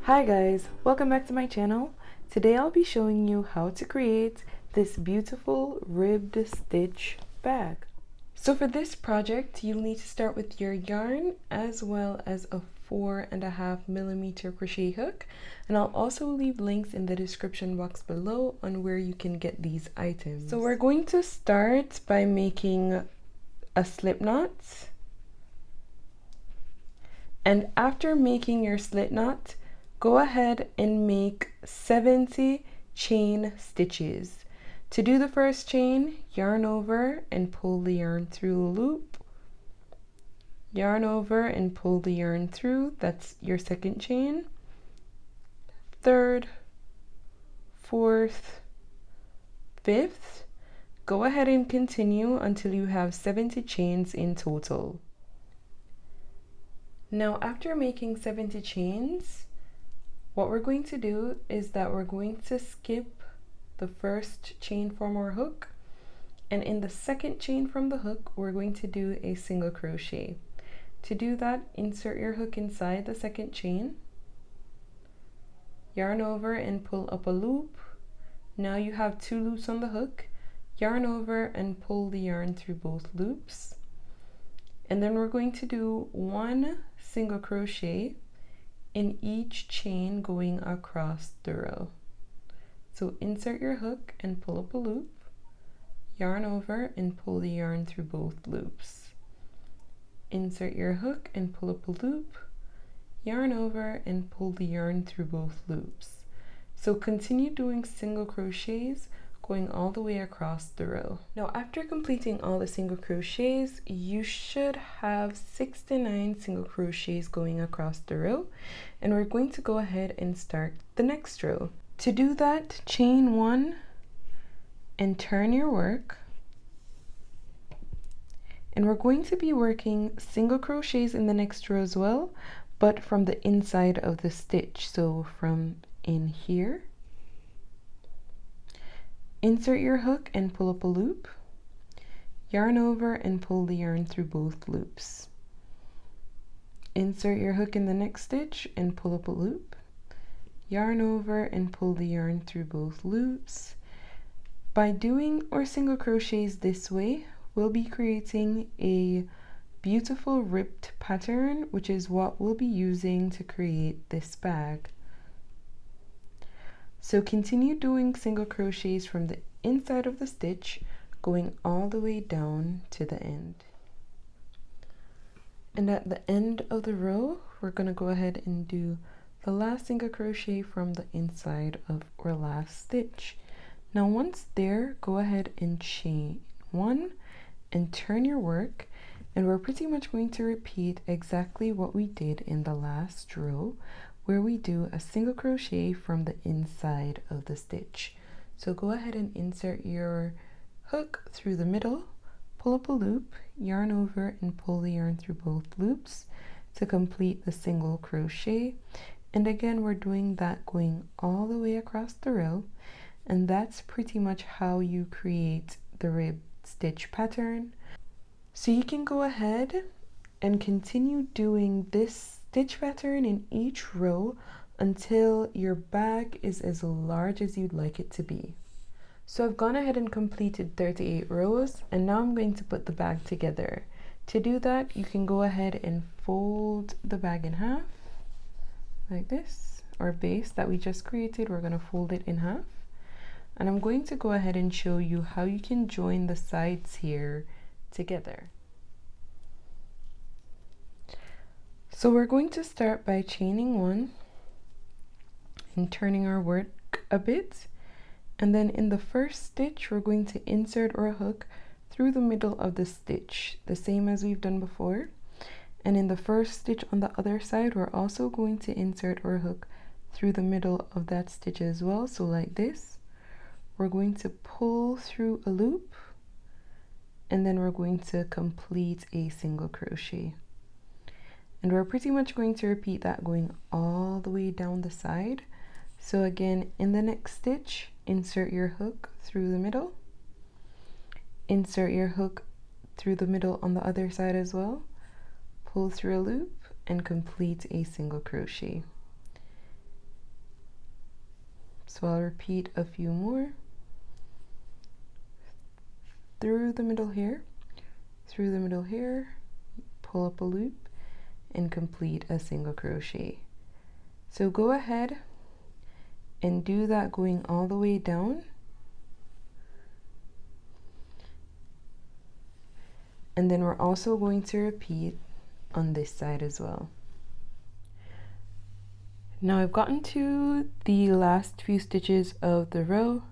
Hi guys, welcome back to my channel. Today I'll be showing you how to create this beautiful ribbed stitch bag. So for this project, you'll need to start with your yarn as well as a 4.5mm crochet hook, and I'll also leave links in the description box below on where you can get these items. So we're going to start by making a slip knot, and after making your slip knot, go ahead and make 70 chain stitches. To do the first chain, yarn over and pull the yarn through a loop. Yarn over and pull the yarn through, that's your second chain. Third, fourth, fifth. Go ahead and continue until you have 70 chains in total. Now after making 70 chains, what we're going to do is that we're going to skip the first chain from our hook, and in the second chain from the hook we're going to do a single crochet. To do that, insert your hook inside the second chain, yarn over and pull up a loop. Now you have 2 loops on the hook, yarn over and pull the yarn through both loops, and then we're going to do 1 single crochet in each chain going across the row. So insert your hook and pull up a loop, yarn over and pull the yarn through both loops. Insert your hook and pull up a loop, yarn over and pull the yarn through both loops. So continue doing single crochets going all the way across the row. Now after completing all the single crochets, you should have 69 single crochets going across the row, and we're going to go ahead and start the next row. To do that, chain 1 and turn your work, and we're going to be working single crochets in the next row as well, but from the inside of the stitch. So from in here, insert your hook and pull up a loop, yarn over and pull the yarn through both loops. Insert your hook in the next stitch and pull up a loop, yarn over and pull the yarn through both loops. By doing our single crochets this way, we'll be creating a beautiful ribbed pattern, which is what we'll be using to create this bag. So continue doing single crochets from the inside of the stitch, going all the way down to the end. And at the end of the row, we're going to go ahead and do the last single crochet from the inside of our last stitch. Now once there, go ahead and chain 1 and turn your work, and we're pretty much going to repeat exactly what we did in the last row, where we do a single crochet from the inside of the stitch. So go ahead and insert your hook through the middle, pull up a loop, yarn over and pull the yarn through both loops to complete the single crochet. And again, we're doing that going all the way across the row, and that's pretty much how you create the rib stitch pattern. So you can go ahead and continue doing this stitch pattern in each row until your bag is as large as you'd like it to be. So I've gone ahead and completed 38 rows, and now I'm going to put the bag together. To do that, you can go ahead and fold the bag in half like this. Our base that we just created, we're going to fold it in half, and I'm going to go ahead and show you how you can join the sides here together. So we're going to start by chaining 1 and turning our work a bit, and then in the first stitch we're going to insert our hook through the middle of the stitch, the same as we've done before. And in the first stitch on the other side, we're also going to insert our hook through the middle of that stitch as well. So like this, we're going to pull through a loop, and then we're going to complete a single crochet. And we're pretty much going to repeat that going all the way down the side. So again, in the next stitch, insert your hook through the middle, insert your hook through the middle on the other side as well, pull through a loop and complete a single crochet. So I'll repeat a few more. Through the middle here, through the middle here, pull up a loop and complete a single crochet. So go ahead and do that going all the way down. And then we're also going to repeat on this side as well. Now I've gotten to the last few stitches of the row,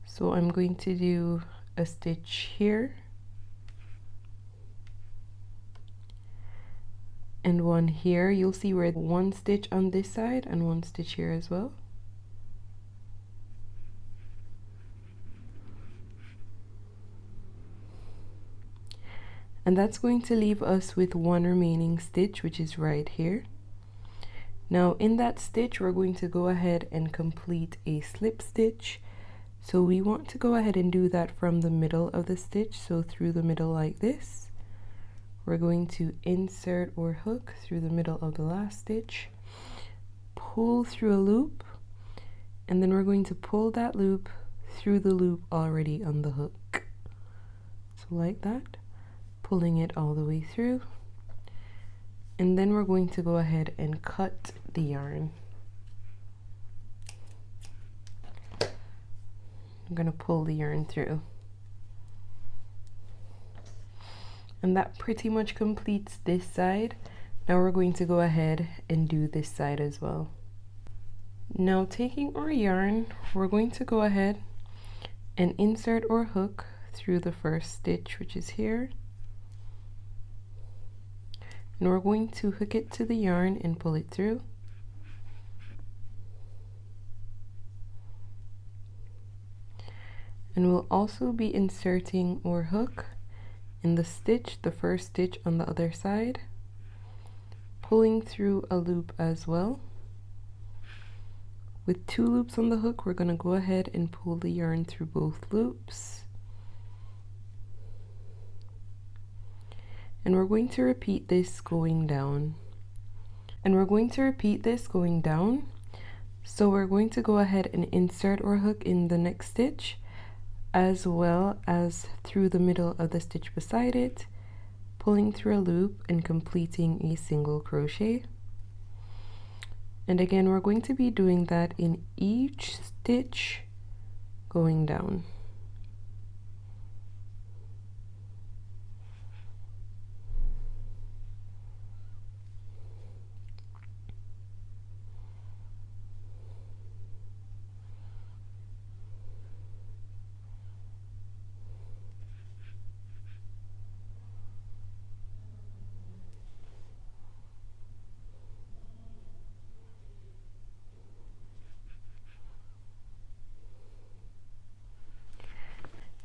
so I'm going to do a stitch here and one here. You'll see where one stitch on this side and one stitch here as well. And that's going to leave us with one remaining stitch, which is right here. Now in that stitch, we're going to go ahead and complete a slip stitch. So we want to go ahead and do that from the middle of the stitch, so through the middle like this. We're going to insert or hook through the middle of the last stitch, pull through a loop, and then we're going to pull that loop through the loop already on the hook. So like that, pulling it all the way through. And then we're going to go ahead and cut the yarn. I'm going to pull the yarn through. And that pretty much completes this side. Now we're going to go ahead and do this side as well. Now taking our yarn, we're going to go ahead and insert or hook through the first stitch, which is here. And we're going to hook it to the yarn and pull it through. And we'll also be inserting or hook in the stitch, the first stitch on the other side, pulling through a loop as well. With 2 loops on the hook, we're going to go ahead and pull the yarn through both loops. And we're going to repeat this going down. So we're going to go ahead and insert or hook in the next stitch, as well as through the middle of the stitch beside it, pulling through a loop and completing a single crochet. And again, we're going to be doing that in each stitch going down.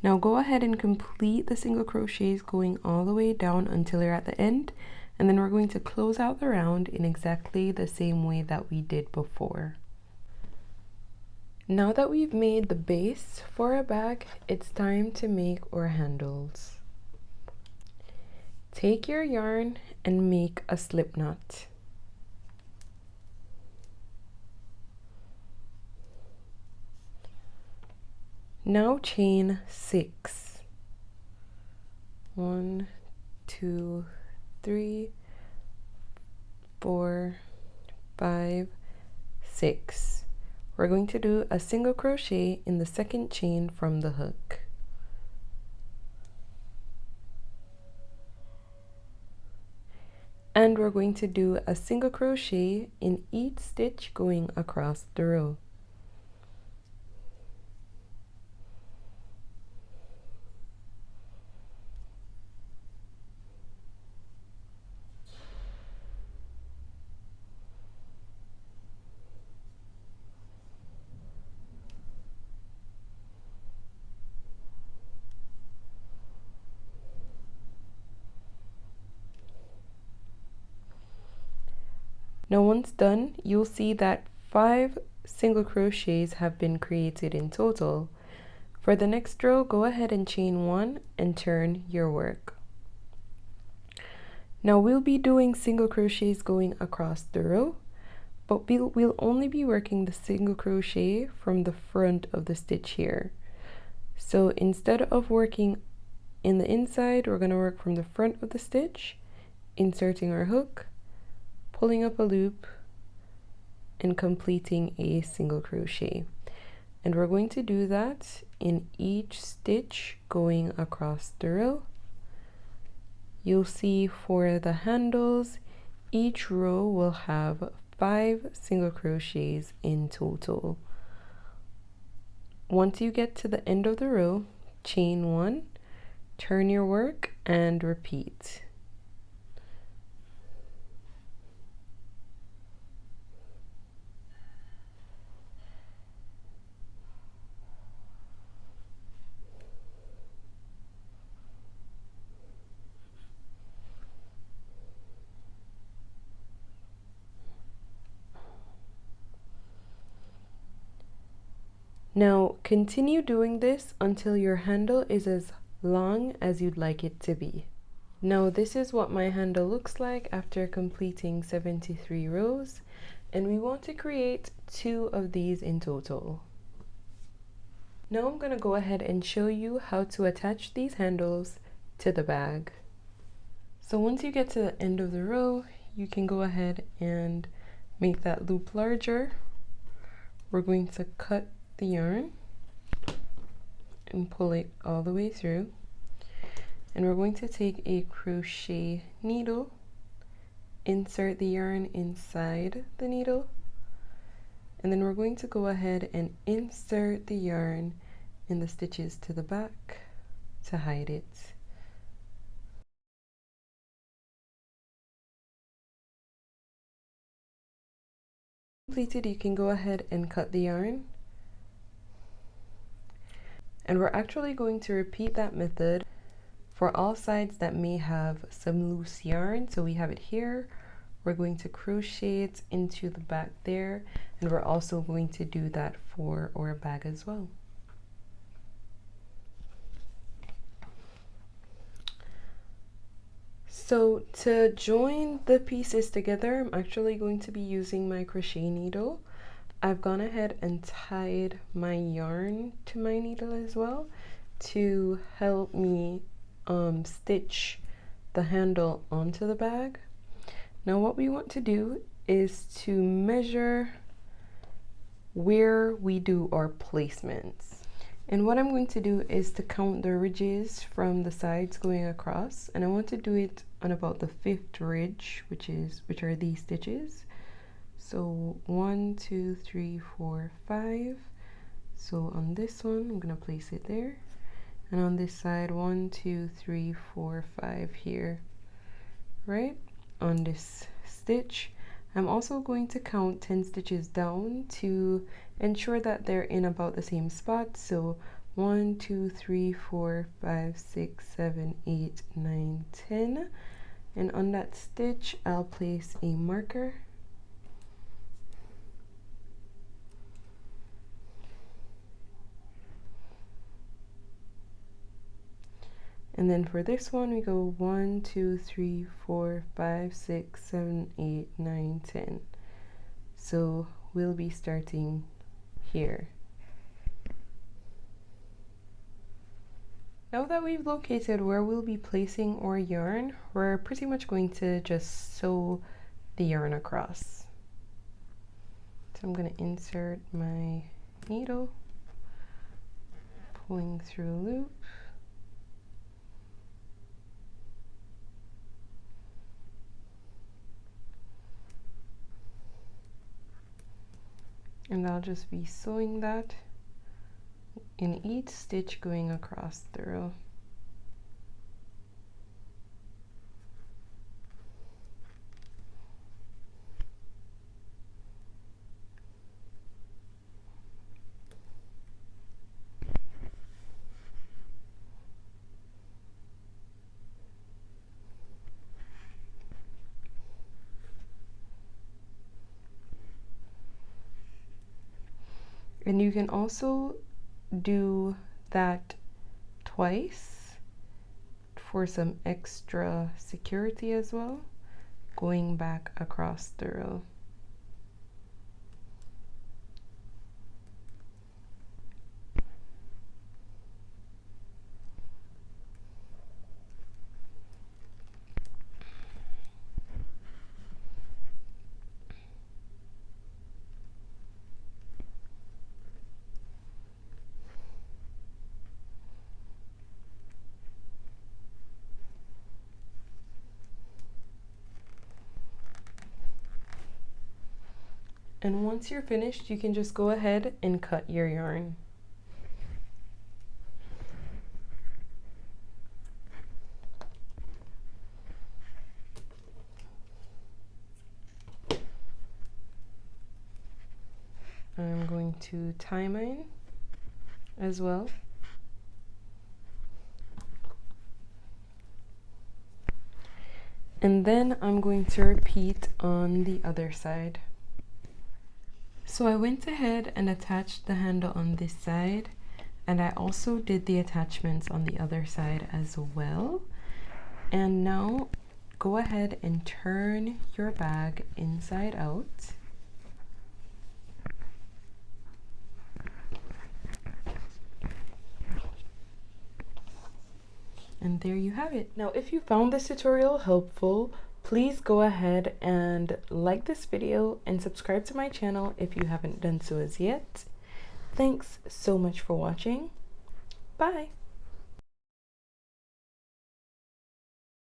Now go ahead and complete the single crochets going all the way down until you're at the end, and then we're going to close out the round in exactly the same way that we did before. Now that we've made the base for our bag, it's time to make our handles. Take your yarn and make a slip knot. Now chain 6. 1, 2, 3, 4, 5, 6. We're going to do a single crochet in the second chain from the hook. And we're going to do a single crochet in each stitch going across the row. Now once done, you'll see that 5 single crochets have been created in total. For the next row, go ahead and chain 1 and turn your work. Now we'll be doing single crochets going across the row, but we'll only be working the single crochet from the front of the stitch here. So instead of working in the inside, we're going to work from the front of the stitch, inserting our hook, pulling up a loop, and completing a single crochet. And we're going to do that in each stitch going across the row. You'll see for the handles, each row will have 5 single crochets in total. Once you get to the end of the row, chain 1, turn your work, and repeat. Now continue doing this until your handle is as long as you'd like it to be. Now this is what my handle looks like after completing 73 rows, and we want to create 2 of these in total. Now I'm going to go ahead and show you how to attach these handles to the bag. So once you get to the end of the row, you can go ahead and make that loop larger. We're going to cut the yarn and pull it all the way through, and we're going to take a crochet needle, insert the yarn inside the needle, and then we're going to go ahead and insert the yarn in the stitches to the back to hide it. Completed, you can go ahead and cut the yarn. And we're actually going to repeat that method for all sides that may have some loose yarn. So we have it here, we're going to crochet it into the back there, and we're also going to do that for our bag as well. So to join the pieces together, I'm actually going to be using my crochet needle. I've gone ahead and tied my yarn to my needle as well to help me stitch the handle onto the bag. Now what we want to do is to measure where we do our placements. And what I'm going to do is to count the ridges from the sides going across, and I want to do it on about the 5th ridge, which are these stitches. So 1, 2, 3, 4, 5. So on this one, I'm gonna place it there, and on this side, 1, 2, 3, 4, 5 here, right? On this stitch, I'm also going to count 10 stitches down to ensure that they're in about the same spot. So 1, 2, 3, 4, 5, 6, 7, 8, 9, 10. And on that stitch, I'll place a marker. And then for this one, we go 1, 2, 3, 4, 5, 6, 7, 8, 9, 10. So we'll be starting here. Now that we've located where we'll be placing our yarn, we're pretty much going to just sew the yarn across. So I'm going to insert my needle, pulling through a loop. And I'll just be sewing that in each stitch going across the row. And you can also do that twice for some extra security as well, going back across the row. And once you're finished, you can just go ahead and cut your yarn. I'm going to tie mine as well. And then I'm going to repeat on the other side. So I went ahead and attached the handle on this side, and I also did the attachments on the other side as well. And now go ahead and turn your bag inside out. And there you have it. Now, if you found this tutorial helpful, please go ahead and like this video and subscribe to my channel if you haven't done so as yet. Thanks so much for watching. Bye.